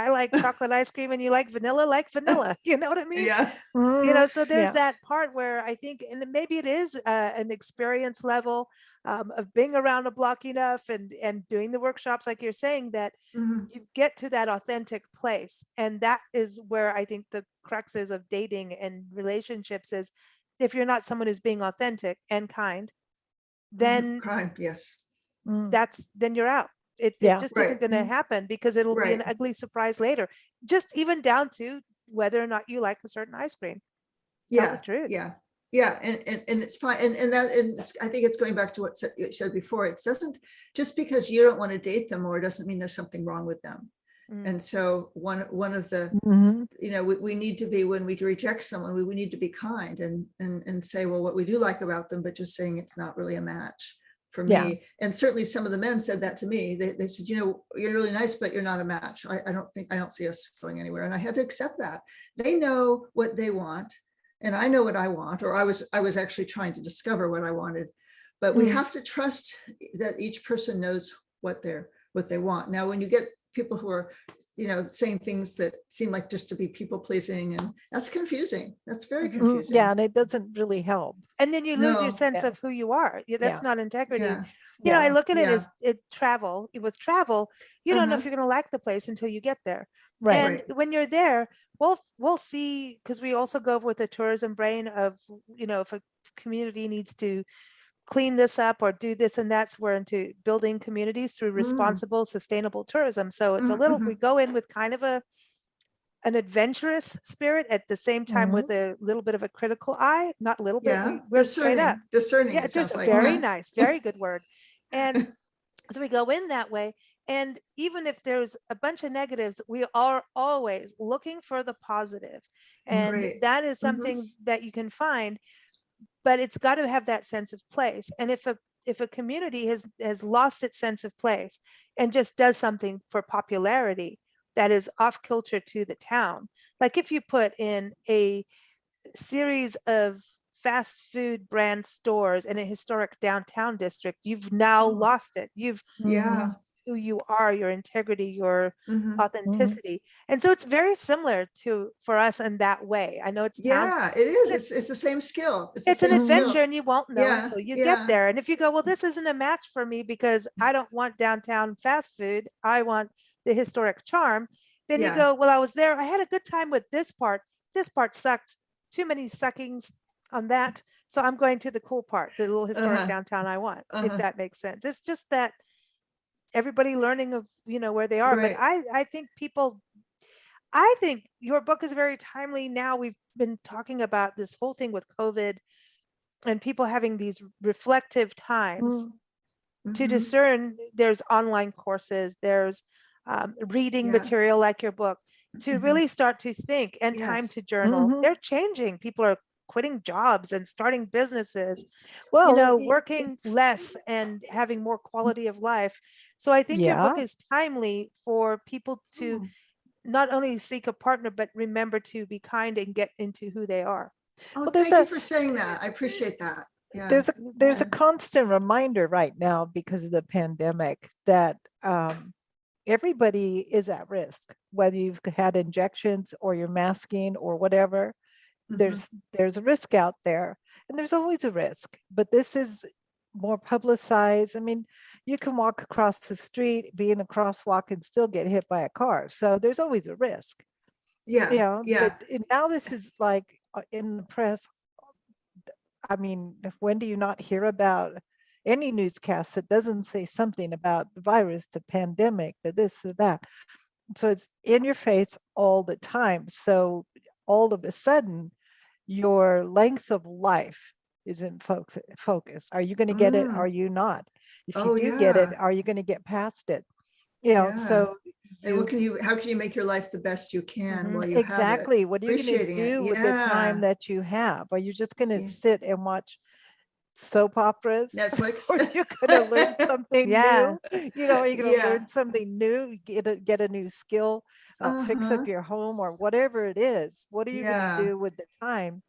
like chocolate ice cream and you like vanilla, you know what I mean? Yeah. So there's that part where I think, and maybe it is an experience level of being around a block enough and doing the workshops, like you're saying, that you get to that authentic place. And that is where I think the crux is of dating and relationships is if you're not someone who's being authentic and kind, then then you're out. It just isn't going to happen because it'll be an ugly surprise later. Just even down to whether or not you like a certain ice cream. Yeah, and it's fine. And I think it's going back to what you said before. It doesn't just because you don't want to date them more doesn't mean there's something wrong with them. And so one of the we need to be, when we reject someone, we need to be kind and say, well, what we do like about them, but just saying it's not really a match for me. And certainly some of the men said that to me. They said, you're really nice, but you're not a match. I don't see us going anywhere. And I had to accept that. They know what they want and I know what I want, or I was actually trying to discover what I wanted, but we have to trust that each person knows what they want. Now, when you get people who are, saying things that seem like just to be people pleasing, and that's confusing. That's very confusing. Yeah, and it doesn't really help. And then you lose your sense of who you are. That's not integrity. I look at it as travel. With travel, you don't know if you're going to like the place until you get there. Right. And when you're there, we'll see, because we also go with the tourism brain of, if a community needs to clean this up or do this and that's, we're into building communities through responsible, sustainable tourism. So it's a little, we go in with kind of an adventurous spirit at the same time with a little bit of a critical eye, not a little bit, we're straight up. Discerning. Yeah, just very nice, very good word. And So we go in that way. And even if there's a bunch of negatives, we are always looking for the positive. And Right. that is something that you can find, but it's got to have that sense of place. And if a community has lost its sense of place and just does something for popularity that is off kilter to the town, like if you put in a series of fast food brand stores in a historic downtown district, you've now lost it. You've lost who you are, your integrity, your authenticity. And so it's very similar for us in that way. I know it's it is. It's the same skill. It's an adventure, and you won't know until you get there. And if you go, well, this isn't a match for me because I don't want downtown fast food, I want the historic charm. Then you go, well, I was there, I had a good time with this part. This part sucked. Too many suckings on that. So I'm going to the cool part, the little historic downtown I want, if that makes sense. It's just that everybody learning of, where they are. But I think your book is very timely now. We've been talking about this whole thing with COVID and people having these reflective times to discern. There's online courses, there's reading material like your book, to really start to think, and time to journal. They're changing. People are quitting jobs and starting businesses, working less and having more quality of life. So I think your book is timely for people to not only seek a partner, but remember to be kind and get into who they are. Oh, thank you for saying that. I appreciate that. Yeah. There's a constant reminder right now because of the pandemic that everybody is at risk, whether you've had injections or you're masking or whatever. There's a risk out there, and there's always a risk, but this is more publicized. I mean, you can walk across the street, be in a crosswalk, and still get hit by a car. So there's always a risk. But now this is like in the press. I mean, when do you not hear about any newscast that doesn't say something about the virus, the pandemic, the this or that? So it's in your face all the time. So all of a sudden, your length of life is in focus. Are you going to get it? Are you not? If you do get it, are you going to get past it? So and how can you make your life the best you can while you exactly have it? What are you going to do with the time that you have? Are you just going to sit and watch soap operas, Netflix, or you're going to learn something new? Are you going to learn something new, get a new skill, fix up your home, or whatever it is? What are you going to do with the time,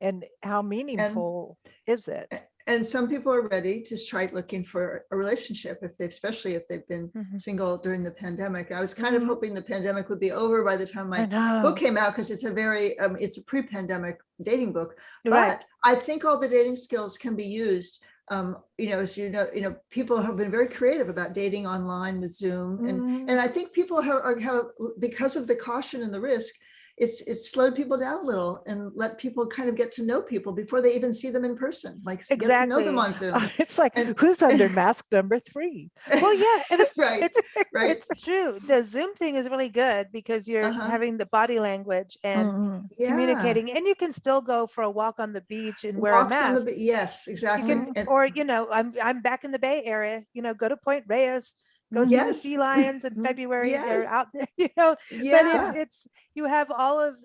and how meaningful is it? And some people are ready to try looking for a relationship, especially if they've been single during the pandemic. I was kind of hoping the pandemic would be over by the time my book came out, because it's it's a pre-pandemic dating book. But I think all the dating skills can be used. As people have been very creative about dating online with Zoom, and I think people have, because of the caution and the risk, it's slowed people down a little and let people kind of get to know people before they even see them in person, like get to know them on Zoom. It's like, who's under mask number 3? Well, yeah, and it's true. The Zoom thing is really good because you're having the body language and communicating, and you can still go for a walk on the beach and wear a mask. Yes, exactly. I'm back in the Bay Area, go to Point Reyes, go see the sea lions in February. They're out there, but it's you have all of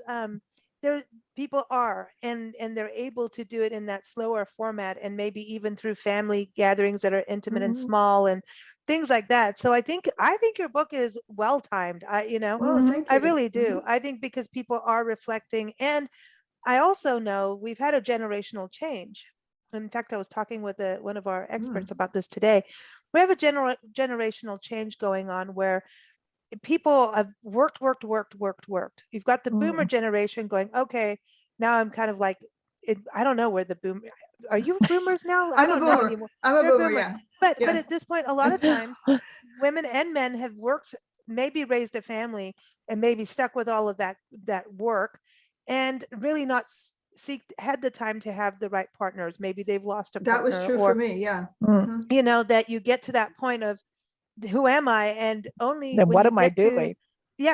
there people are, and they're able to do it in that slower format, and maybe even through family gatherings that are intimate and small and things like that. So I think your book is well timed. I really do. I think because people are reflecting, and I also know we've had a generational change. In fact, I was talking with one of our experts about this today. We have a generational change going on where people have worked. You've got the boomer generation going, okay, now I'm kind of like, I don't know where the boomer, are you boomers now? I don't know anymore. I'm a boomer, yeah. But at this point, a lot of times, women and men have worked, maybe raised a family, and maybe stuck with all of that work, and really not had the time to have the right partners. Maybe they've lost a partner. That was true for me, yeah. That you get to that point of, who am I? And only then what am I doing?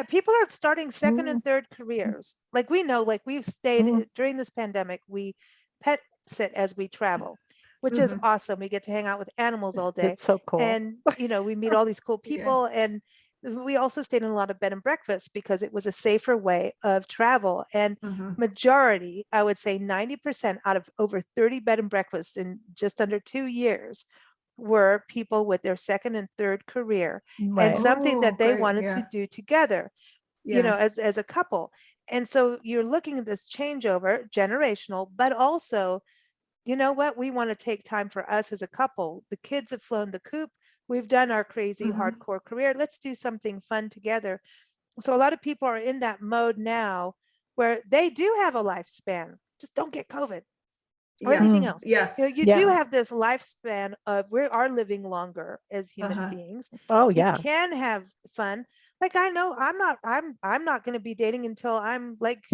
People are starting second and third careers. Like we know, like we've stayed during this pandemic, we pet sit as we travel. which is awesome. We get to hang out with animals all day. It's so cool. And, we meet all these cool people. And we also stayed in a lot of bed and breakfasts because it was a safer way of travel. And majority, I would say 90% out of over 30 bed and breakfasts in just under 2 years were people with their second and third career and something that they wanted to do together, as a couple. And so you're looking at this changeover, generational, but also, you know what? We want to take time for us as a couple. The kids have flown the coop. We've done our crazy hardcore career. Let's do something fun together. So a lot of people are in that mode now where they do have a lifespan. Just don't get COVID or anything else. You do have this lifespan of we are living longer as human beings. Oh yeah. You can have fun. Like I know I'm not going to be dating until I'm like,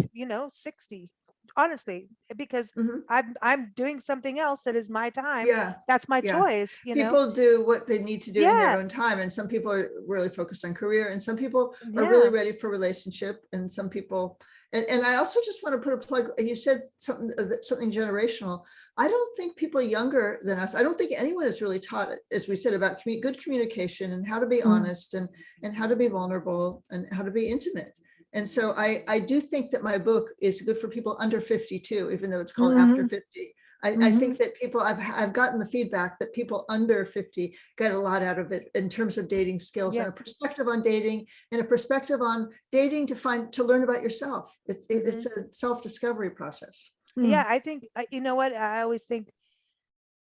60. Honestly, because I'm doing something else that is my time. That's my choice. People do what they need to do in their own time, and some people are really focused on career, and some people are really ready for relationship, and some people. And I also just want to put a plug. You said something generational. I don't think people younger than us. I don't think anyone is really taught, as we said, about good communication and how to be honest and how to be vulnerable and how to be intimate. And so I do think that my book is good for people under 52, even though it's called After 50. I think that people, I've gotten the feedback that people under 50 get a lot out of it in terms of dating skills and a perspective on dating and a perspective on dating to learn about yourself. It's a self-discovery process. Yeah, I think, you know what, I always think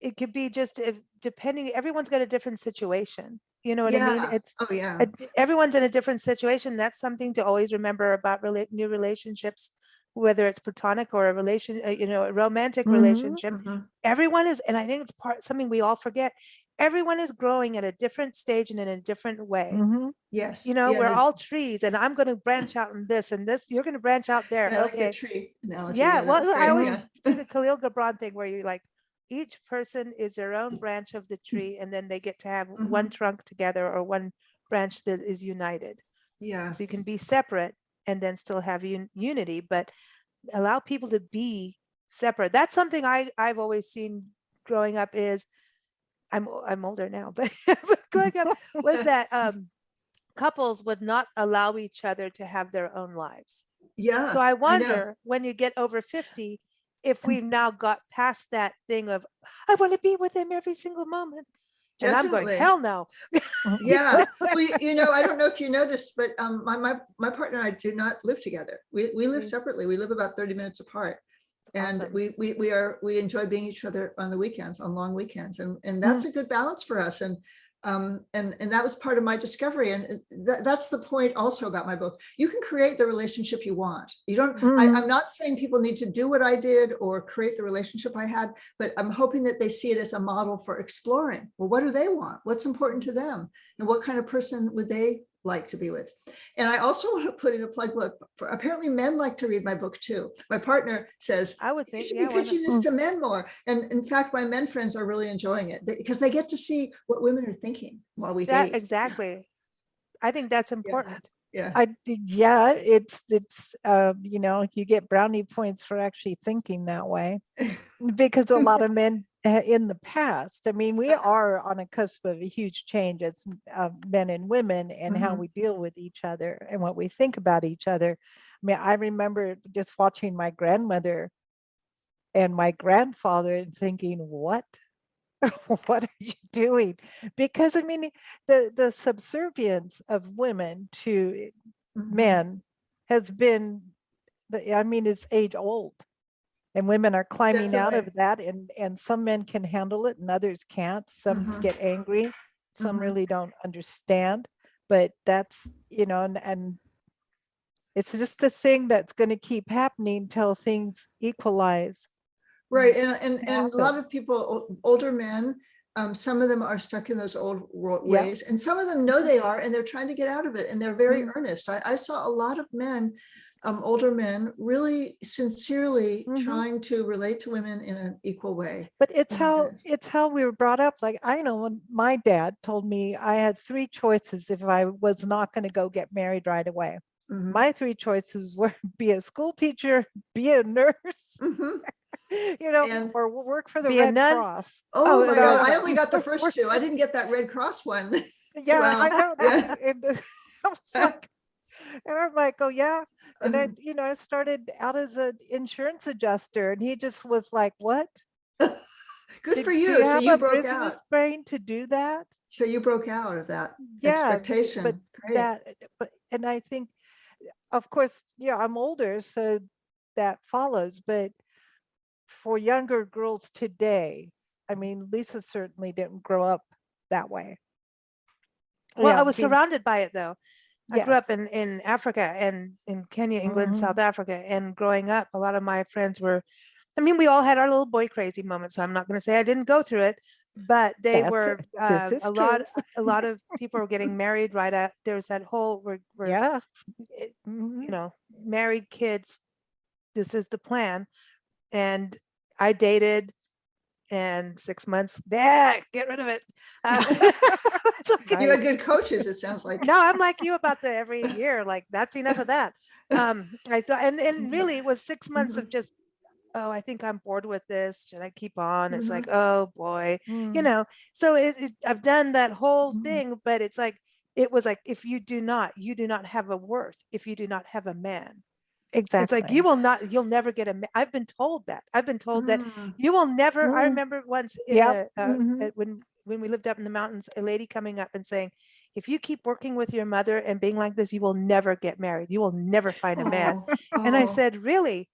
it could be just depending, everyone's got a different situation. You know what I mean? It's everyone's in a different situation. That's something to always remember about new relationships, whether it's platonic or a romantic relationship. Everyone is, and I think it's something we all forget. Everyone is growing at a different stage and in a different way. Yes. We're all trees, and I'm going to branch out in this and this. You're going to branch out there. I like the tree analogy. Yeah. Well, I always do the Khalil Gibran thing where you're like, each person is their own branch of the tree, and then they get to have one trunk together or one branch that is united. Yeah. So you can be separate and then still have unity, but allow people to be separate. That's something I've always seen growing up. Is I'm older now, but growing up was that couples would not allow each other to have their own lives. Yeah. So I wonder when you get over 50. If we've now got past that thing of, I want to be with him every single moment. And I'm going, hell no. Yeah. Well, I don't know if you noticed, but my partner and I do not live together. We live separately. We live about 30 minutes apart. And awesome. we enjoy being each other on the weekends, on long weekends. And that's a good balance for us. And that was part of my discovery. And that's the point also about my book. You can create the relationship you want. You don't, I'm not saying people need to do what I did or create the relationship I had, but I'm hoping that they see it as a model for exploring. Well, what do they want? What's important to them? And what kind of person would they like to be with? And I also want to put in a plug book for, apparently men like to read my book too. My partner says, I would think, you should be pitching this to men more. And in fact, my men friends are really enjoying it because they get to see what women are thinking while we date. Exactly. I think that's important. It's you get brownie points for actually thinking that way, because a lot of men in the past, I mean, we are on a cusp of a huge change as men and women, and how we deal with each other and what we think about each other. I mean, I remember just watching my grandmother and my grandfather and thinking, what are you doing? Because I mean, the subservience of women to men has been, it's age old, and women are climbing out of that, and some men can handle it and others can't. Some get angry, some really don't understand, but that's, and it's just a thing that's going to keep happening until things equalize. Right. And a lot of people, older men, some of them are stuck in those old ways, and some of them know they are, and they're trying to get out of it, and they're very earnest. I saw a lot of men, older men, really sincerely trying to relate to women in an equal way. But it's how we were brought up. Like, I know when my dad told me I had 3 choices if I was not going to go get married right away. My three choices were be a school teacher, be a nurse, or work for the Red Cross. Oh my God, I only got the first two. I didn't get that Red Cross one. Yeah, wow. I know that. And I'm like, oh yeah. And I started out as an insurance adjuster, and he just was like, what? Good for you. Do you so have you a broke business out. brain to do that? So you broke out of that expectation. But Great. And I think, of course, I'm older, so that follows. But for younger girls today, I mean, Lisa certainly didn't grow up that way. Well, I was surrounded by it though. I grew up in Africa and in Kenya, England, South Africa. And growing up, a lot of my friends were, we all had our little boy crazy moments. So I'm not going to say I didn't go through it, but they were a lot of people were getting married right at, there was that whole, married kids. This is the plan. And I dated, and 6 months, get rid of it. You had good coaches, it sounds like. No, I'm like you about the every year, like that's enough of that. I thought, and really it was 6 months of just, I think I'm bored with this. Should I keep on? It's like, oh boy, so I've done that whole thing, but it's like, it was like, if you do not have a worth, if you do not have a man. Exactly. It's like, you'll never get a, I've been told that you will never, I remember once when we lived up in the mountains, a lady coming up and saying, if you keep working with your mother and being like this, you will never get married. You will never find a man. And I said, really?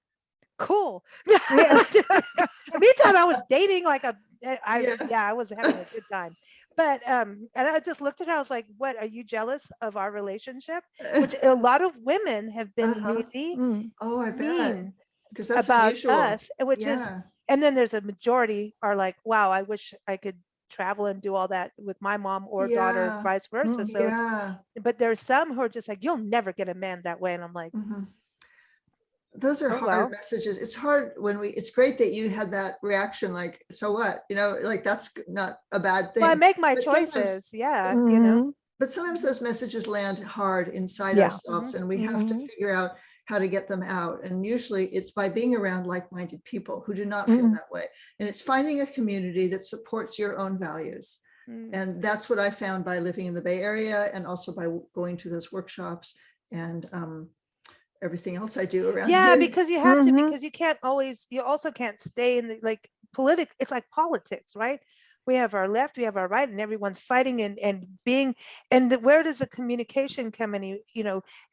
Cool. Meantime, I was dating like I was having a good time. But and I just looked at her, I was like, what, are you jealous of our relationship? Which a lot of women have been really I bet. Because that's about unusual. us, which is, and then there's a majority are like, wow, I wish I could travel and do all that with my mom or daughter, vice versa. So but there's some who are just like, you'll never get a man that way. And I'm like, those are hard messages. It's hard when it's great that you had that reaction, like, so what, like that's not a bad thing. Well, I make my choices. But sometimes those messages land hard inside ourselves, and we have to figure out how to get them out. And usually it's by being around like-minded people who do not feel that way. And it's finding a community that supports your own values. And that's what I found by living in the Bay Area, and also by going to those workshops and everything else I do around here. Because you have to, because you also can't stay in the it's like politics, right? We have our left, we have our right, and everyone's fighting and being, and where does the communication come in?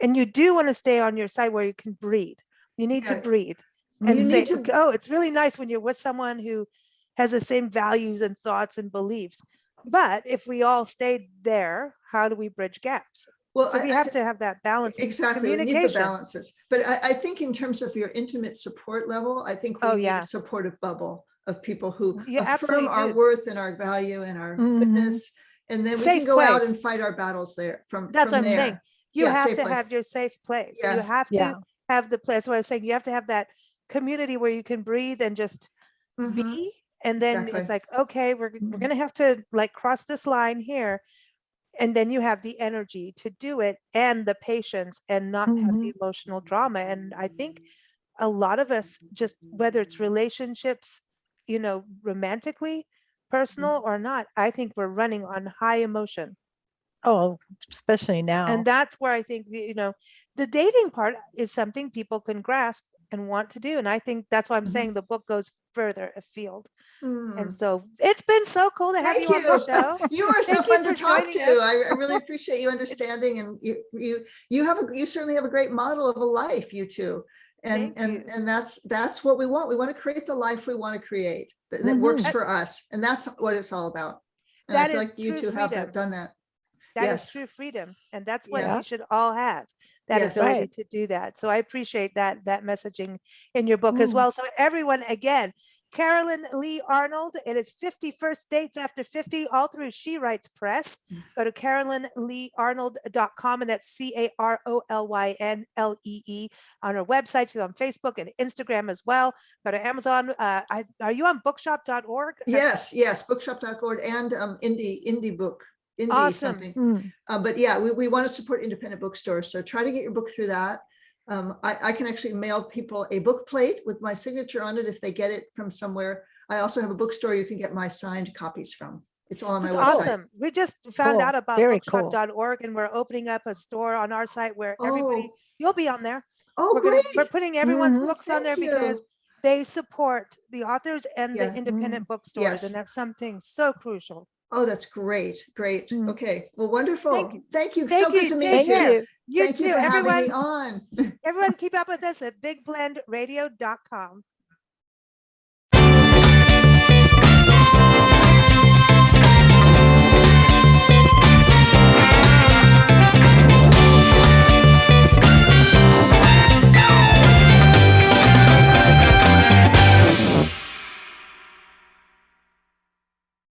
And you do want to stay on your side where you can breathe. You need to breathe and say, oh, it's really nice when you're with someone who has the same values and thoughts and beliefs. But if we all stayed there, how do we bridge gaps? Well, so we have to have that balance. Exactly, we need the balances. But I think in terms of your intimate support level, I think we need a supportive bubble of people who affirm our worth and our value and our goodness. And then we can go out and fight our battles there. That's what I'm saying. You have to have your safe place. You have to have the place. What I was saying, you have to have that community where you can breathe and just be. And then it's like, okay, we're going to have to cross this line here. And then you have the energy to do it and the patience and not have the emotional drama. And I think a lot of us, just whether it's relationships, romantically, personal or not, I think we're running on high emotion. Oh, especially now. And that's where I think, the dating part is something people can grasp and want to do. And I think that's why I'm saying the book goes further afield. And so it's been so cool to have you on the show. You are so fun to talk to. I really appreciate you understanding, and you certainly have a great model of a life, you two. And that's what we want. We want to create the life we want to create that works for us. And that's what it's all about. And I feel like you two have done that. That is true freedom. And that's what we should all have, that ability to do that. So I appreciate that messaging in your book as well. So everyone, again, Carolyn-Lee-Arnold, it is 51st-Dates-After-50, all through She Writes Press. Go to carolyn-Lee-Arnold.com, and that's CAROLYNLEE on her website. She's on Facebook and Instagram as well. Go to Amazon. Are you on bookshop.org? Yes, bookshop.org and indie book. indie something. But yeah, we want to support independent bookstores. So try to get your book through that. I can actually mail people a book plate with my signature on it if they get it from somewhere. I also have a bookstore you can get my signed copies from. It's all on my website. Awesome. We just found out about bookshop.org, and we're opening up a store on our site where everybody, you'll be on there. Oh, great. We're putting everyone's books on there because they support the authors and the independent bookstores. And that's something so crucial. Oh, that's great. Great. Okay. Well, wonderful. Thank you. So good to meet you. You too. Thank you for having me on. Everyone keep up with us at bigblendradio.com.